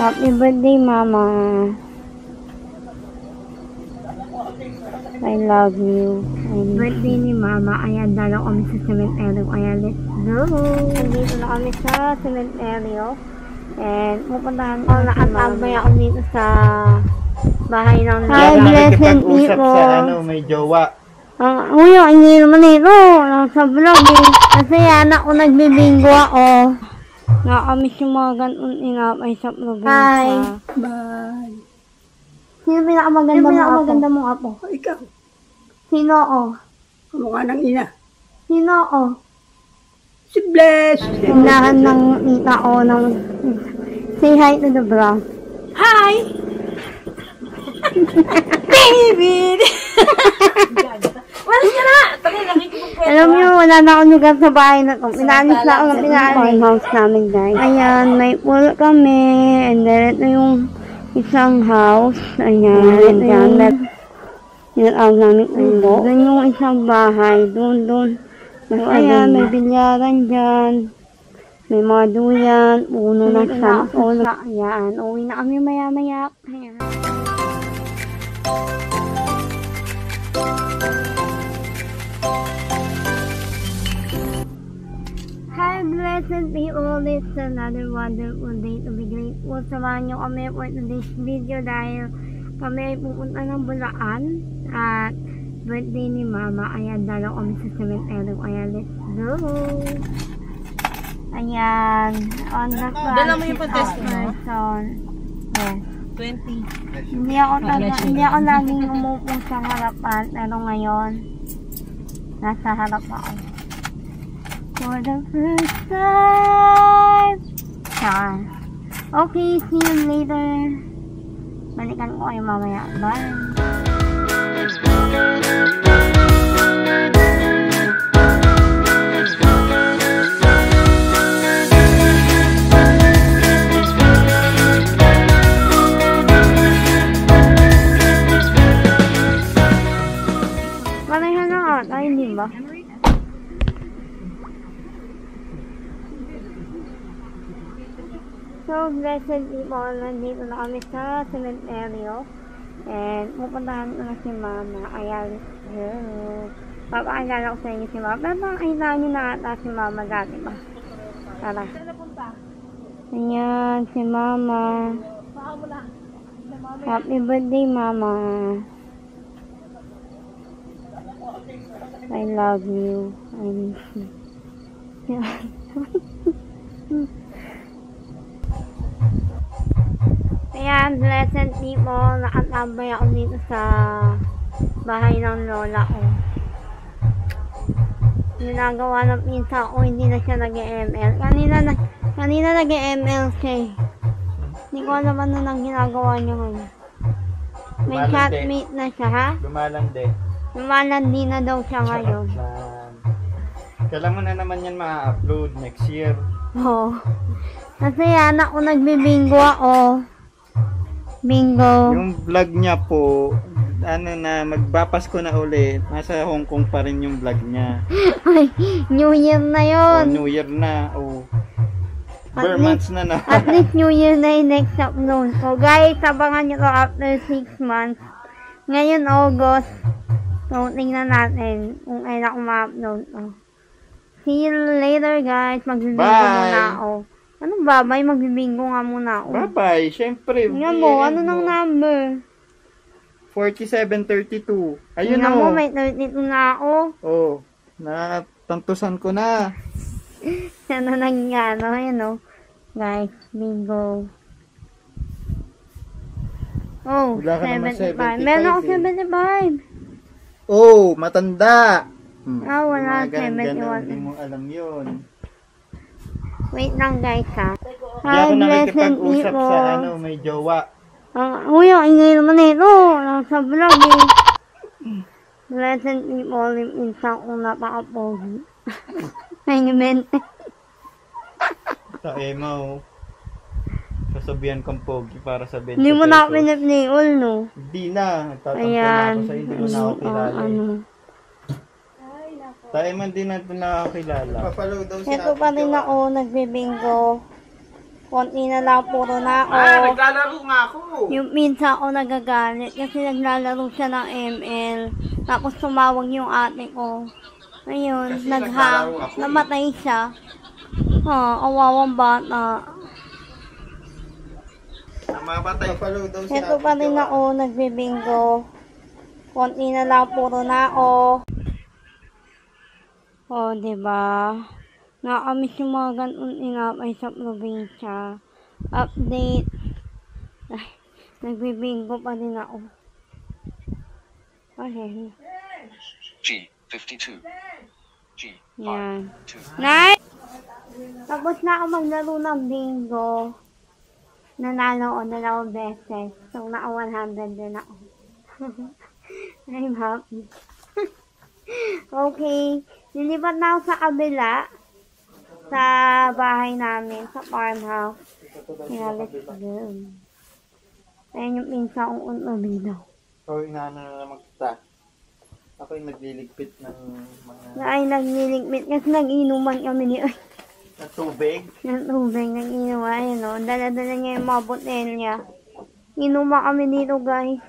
Happy birthday, Mama. I love you. Birthday ni Mama. Ayan, dalaw kami sa cemetery. Ayan, let's go. Nandito na kami sa cemetery. And pupuntahan ko na atambay ako dito sa bahay ng Hi, blessed people. Sa may jowa. Uy, hindi naman ito. Nasa vlog eh. Kasi anak ko nagbibinggo ako. Nakamiss yung mga ganun inapay sa probinsya. Hi. Bye. Sino pinakamaganda mong apo? Ikaw. Sino o? Kamukha ng ina. Sino o? Si Bless. Hinahan ng tita o ng... Say hi to the vlog. Hi. Baby. Walis ka na! Alam nyo, wala na akong lugar sa bahay na ito. Pinaalis na ako ng pinaalis. House namin, guys. Ayan, may pool kami. And then, ito yung isang house. Ayan, ito yung tinatawag namin ulo. Doon yung isang bahay. Doon. Ayan, may bilyaran dyan. May mga duyan. Puno na sa ulo. Ayan, uwi na kami maya-maya. Ayan. Hi, blessed people. It's another wonderful day to be grateful. Samahan nyo kami for today's video dahil kami ay pupunta ng Bulacan at birthday ni Mama. Ayan, dalaw kami sa cemetery. Ayan, let's go. Ayan, on the front. Dala mo yung pa-test person. Oh. 20. Hindi ako laging umupo sa harapan, pero ngayon nasa harap ako. For the first time. Yan. Okay, see you later. Balikan ko kayo mamaya. Bye. Pareha na ata, hindi ba? So, blessed people, nandito na kami sa cemetery. And pupuntahan ko na si Mama. Ayan, papakilala ko sa inyo si Mama. Pero nakakita nyo na ata si Mama dati ba? Tara. Ayan, si Mama. Happy birthday, Mama. I love you. I miss you. Ayan, blessed people, nakatambay ako dito sa bahay ng lola ko. Ginagawa ng pinsa ko, hindi na siya nag-ML. Kanina nag-ML siya eh. Hindi ko alam ano nang ginagawa niya ngayon. May chatmate na siya, ha? Lumalandi na daw siya ngayon. Kailan mo na naman yan ma-upload next year? Oo. Kasi anak ko nagbibingo ako. Bingo. Yung vlog niya po, magpapasko na uli. Nasa Hong Kong pa rin yung vlog niya. Ay, New Year na yun. New Year na. Bare months na na. At least New Year na yung next upload. So guys, sabangan nyo to after 6 months. Ngayon August. So tingnan natin kung ay na ma-upload to. See you later guys. Magbibingo muna ako. Ano ba? May magbibingo nga muna ako. Bye-bye. Siyempre. Tingnan mo, ano nang number? 4732. Ayun Tingnan mo, may 32 na ako. Oh, natantusan ko na. Ano nangyano, ayun o. Guys, bingo. Oh, Wala ka naman 75. Meron ako 75. Oh, matanda. Ah, wala. Ganun, 71. hindi mo alam yun. Wait lang guys ha. Hindi ako blessed nakikipag-usap people. sa may jowa. Uy, ang ingay naman ito. Nasa vlog eh. Blessed people, minsan kong napaka-pogi. May mente. Sa emo. Sasabihan kang pogi para sa 20 Hindi mo na ako pesos. pinipniol, no? Hindi na. Nagtatampo na Ayan. ako sa hindi mo na ako kilala. Tayo man din natin nakakilala. Papalaw daw Ito pa rin ako, nagbibingo. Konti na lang, puro na ako. Naglalaro nga ako. Yung minsan ako nagagalit kasi naglalaro siya ng ML. Tapos tumawag yung ate ko. Ayun, naghang, namatay siya. Awawang bata. Namamatay pa daw si Ito pa rin ako, nagbibingo. Konti na lang, puro na ako. Diba? Nakamiss yung mga ganun inapay sa probinsya. Update. Ay, nagbibingo pa rin ako. Ay, G52. yan. Nice! Tapos na ako maglaro ng bingo. Nanalo ako 2 beses. So, naka 100 din ako. I'm happy. Okay. Nilipat na ako sa kabila. Sa bahay namin. Sa farmhouse. Kaya let's go. Ayan yung pinsa kong unabino. So, inaano na naman kita. Ako yung nagliligpit ng mga... Ay, nagliligpit. Kasi nag-inuman kami ni... ng tubig. Ng tubig. Nag-inuman. Ayun o. Dala-dala niya yung mga botelya. Inuman kami dito, guys.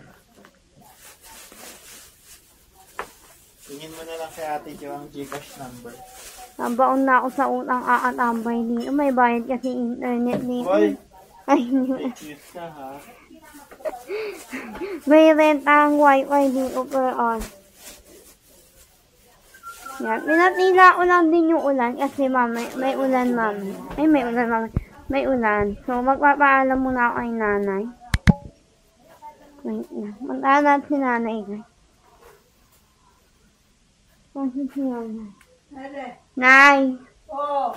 Tingin mo na lang kay ate Jo ang Gcash number. Nabaon na ako sa utang aatambay dito. May bayad kasi internet dito. Boy! Ay, Excuse ka ha. may renta ang wifi dito per hour. Yan. Pinatila ko lang din yung ulan kasi may ulan mami. Ay, may ulan mami. May ulan. So, magpapaalam muna ako kay nanay. Wait na. Magpaalam si nanay, guys. Kasi si nanay. Nay!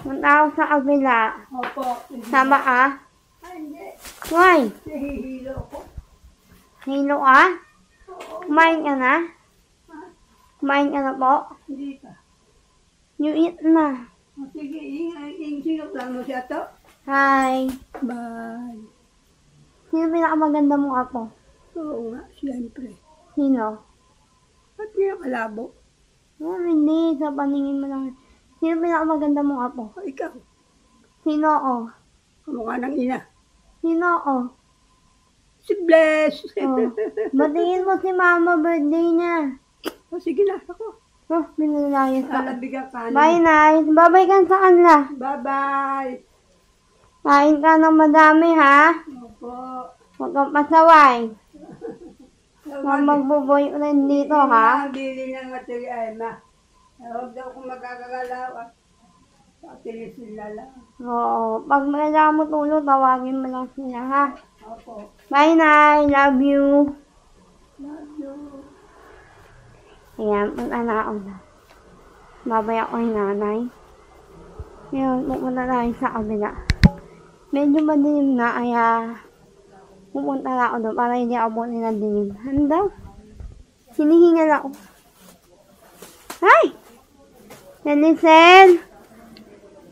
Punta ako sa kabila. Sama ka? Why? Hilo ka? Kumain ka na? Kumain ka na po? Hindi pa. You eat na. Sige, ingat lang mo siya to. Hi. Bye. Sino pinakamaganda mong apo? Oo nga, siyempre. Sino? At pinakalabo. Hindi. Sa paningin mo lang. Sino pinakamaganda mong apo? Ikaw, Sino o? kamukha ng ina. Sino o? Si Bless. Batiin mo si mama, birthday niya. O sige na, ako. Binilayas ka. Alabigan ka na. Bye, nice. Babay ka sa kanila. Bye-bye. Kain ka ng madami, ha? Opo. Huwag kang pasaway. Huwag magbuboy ulit dito, ha? Bili ng atili ay ma. Huwag daw kung magkakagalaw at atili sila lang. Oo. Pag kailangan mo tulog, tawagin mo lang sila, ha? Opo. Bye, Nay. Love you. Love you. Ayan, punta na ako na. Babay ako kay nanay. Ngayon, pupunta tayo sa kabila. Medyo madilim na, kaya pupunta na ako doon para hindi ako buti na dilim. Ano daw? Hinihingal ako. Hi! Listen!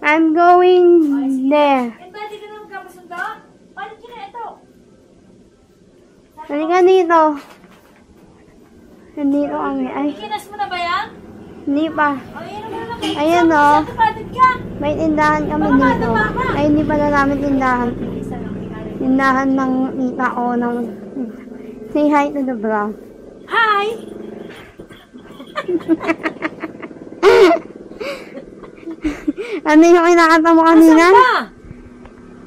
I'm going there. Pwede ka na magkapasundo? Paano ka na ito? Halika dito. Nandito kami. Ay, Kinas mo na ba yan? hindi pa. O, yun naman lang. Ayan o. Kapatid ka. May tindahan kami dito. Ay, hindi pala namin tindahan. Tindahan ng tita ko. Say hi to the vlog. Hi! Ano yung kinakanta mo kanina? Asan ka?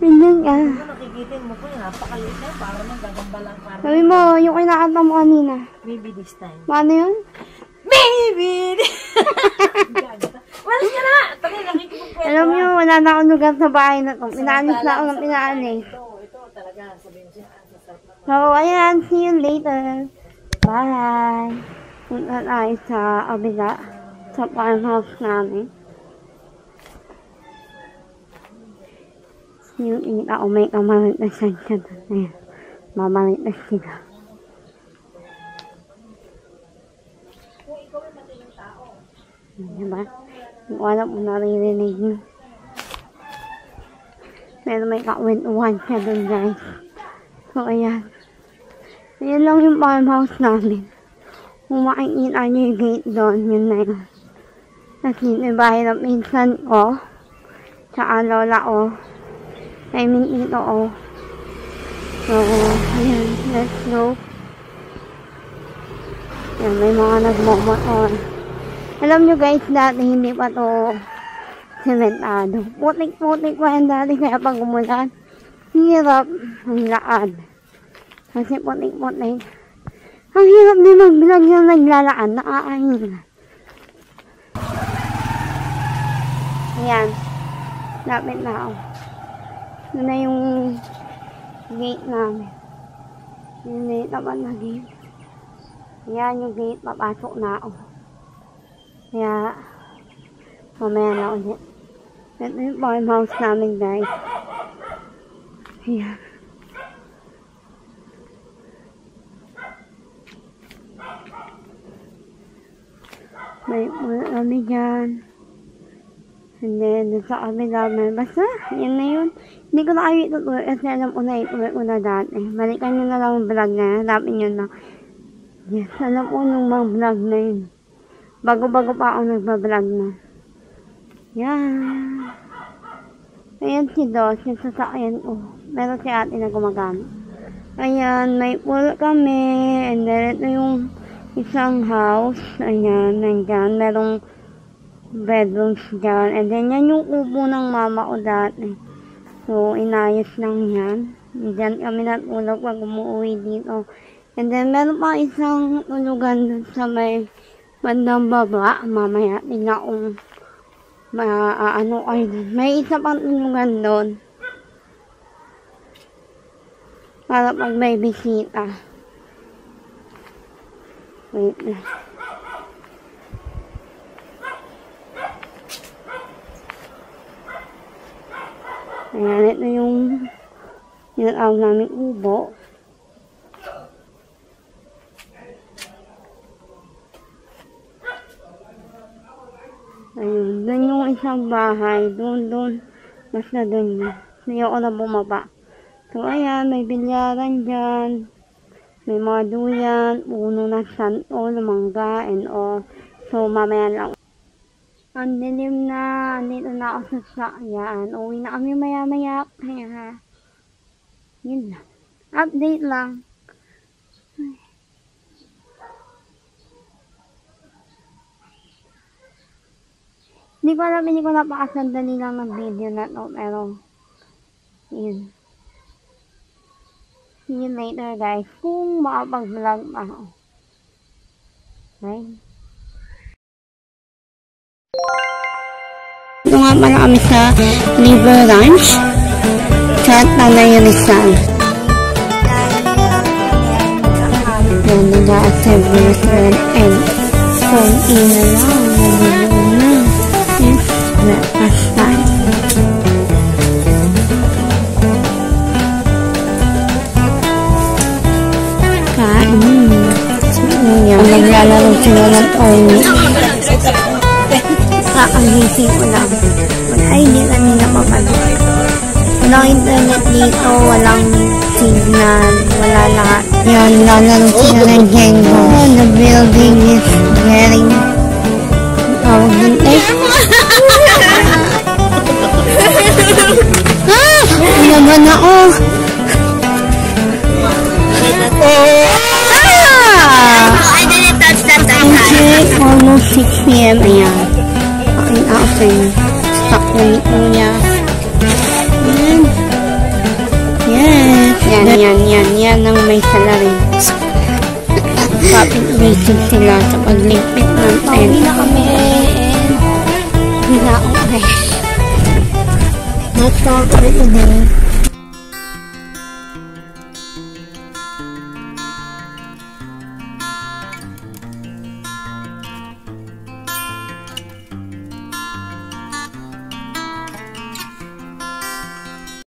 Hindi ka. Nakikitin mo ko yun. Napakaliit na. Para magagamba lang. Sabi mo, yung kinakanta mo kanina. Maybe this time. Paano yun? Maybe! Walas ka na! Tali, nakikipukwento. Alam nyo, wala na akong lugar sa bahay na to. Pinaalis na ako ng pinaalis. Ito talaga. Sabihin siya. So, ayan. See you later. Bye. Punta tayo sa kabila. Sa farmhouse namin. Yung ita ko may kamalit na siya doon. Ayan. Mamalit na sila. Diba? Hindi ko alam kung naririnig niyo. Pero may kakwentuhan siya doon, guys. So, ayan. Ayan lang yung farmhouse namin. Kung makikita niyo yung gate doon, yun na yun. Tapos yun yung bahay ng pinsan ko. Tsaka lola ko. I mean, ito, oh. So, ayan, let's go. Ayan, may mga nagmomotor. Alam nyo guys, dati hindi pa to sementado. Putik-putik pa yan dati, kaya pag umulan, hirap ang laan. Kasi putik-putik. Ang hirap din mag-vlog yung naglalaan, nakakahinga. Ayan, lapit na ako. Yun na yung gate namin. Yun na yung tapat na gate. Ayan yung gate, papasok na ako. Kaya, mamaya na ulit. Ito yung farmhouse namin guys. Ayan. May muna kami dyan. And then, sa kabila may basta. Yan na yun. Hindi ko na kayo itutuloy kasi alam ko na ituloy ko na dati. Balikan nyo na lang yung vlog na yan. Hanapin nyo na. Yes, alam ko nung mga vlog na yun. Bago-bago pa ako nagbablog na. Yan. Ayan si Dos, yung sasakyan ko. Meron si ate na gumagamit. Ayan, may pool kami. And then, ito yung isang house. Ayan, nandyan. Merong bedrooms dyan. And then, yan yung upo ng mama ko dati. So, inayos lang yan. Diyan kami natulog pag umuwi dito. And then, meron pa isang tulugan dun sa may bandang baba. Mamaya, tingnan kung ano kayo dun. May isa pang tulugan doon. Para pag may bisita. Wait na. Ayan, ito yung tinatawag namin ubo. Ayun, dun yung isang bahay. Dun. Basta dun yun. Ayoko na bumaba. So, ayan, may bilyaran dyan. May mga duyan, puno na santol, mangga, and all. So, mamaya lang. Ang dilim na, andito na ako sa sakyan. Uwi na kami maya-maya. Kaya, yun lang. Update lang. Hindi ko napakasandali lang ng video na to, pero, yun. See you later guys, kung makapag-vlog pa ako. Bye. Ito nga pala kami sa River Ranch. Chat na na yung Rizal. Yan, nag-a-accept yung restaurant and phone in na lang. Nalilong na. Yes, breakfast time. Kain. Ang naglalaro sila ng oil. Kakagising ko lang. Ay, hindi kanina papagod. Walang internet dito, walang signal, wala lahat. Yan, lalaro sila ng Jenga. The building is very tawag din eh. Naman ako. I didn't touch that time. It's almost 6 p.m. Ayan. Aking aking stock na ni Kuya. Yan ang may salarin. Kapit-wisig sila sa paglimpit ng tent. Pauwi na kami and hindi na ako. That's all for today.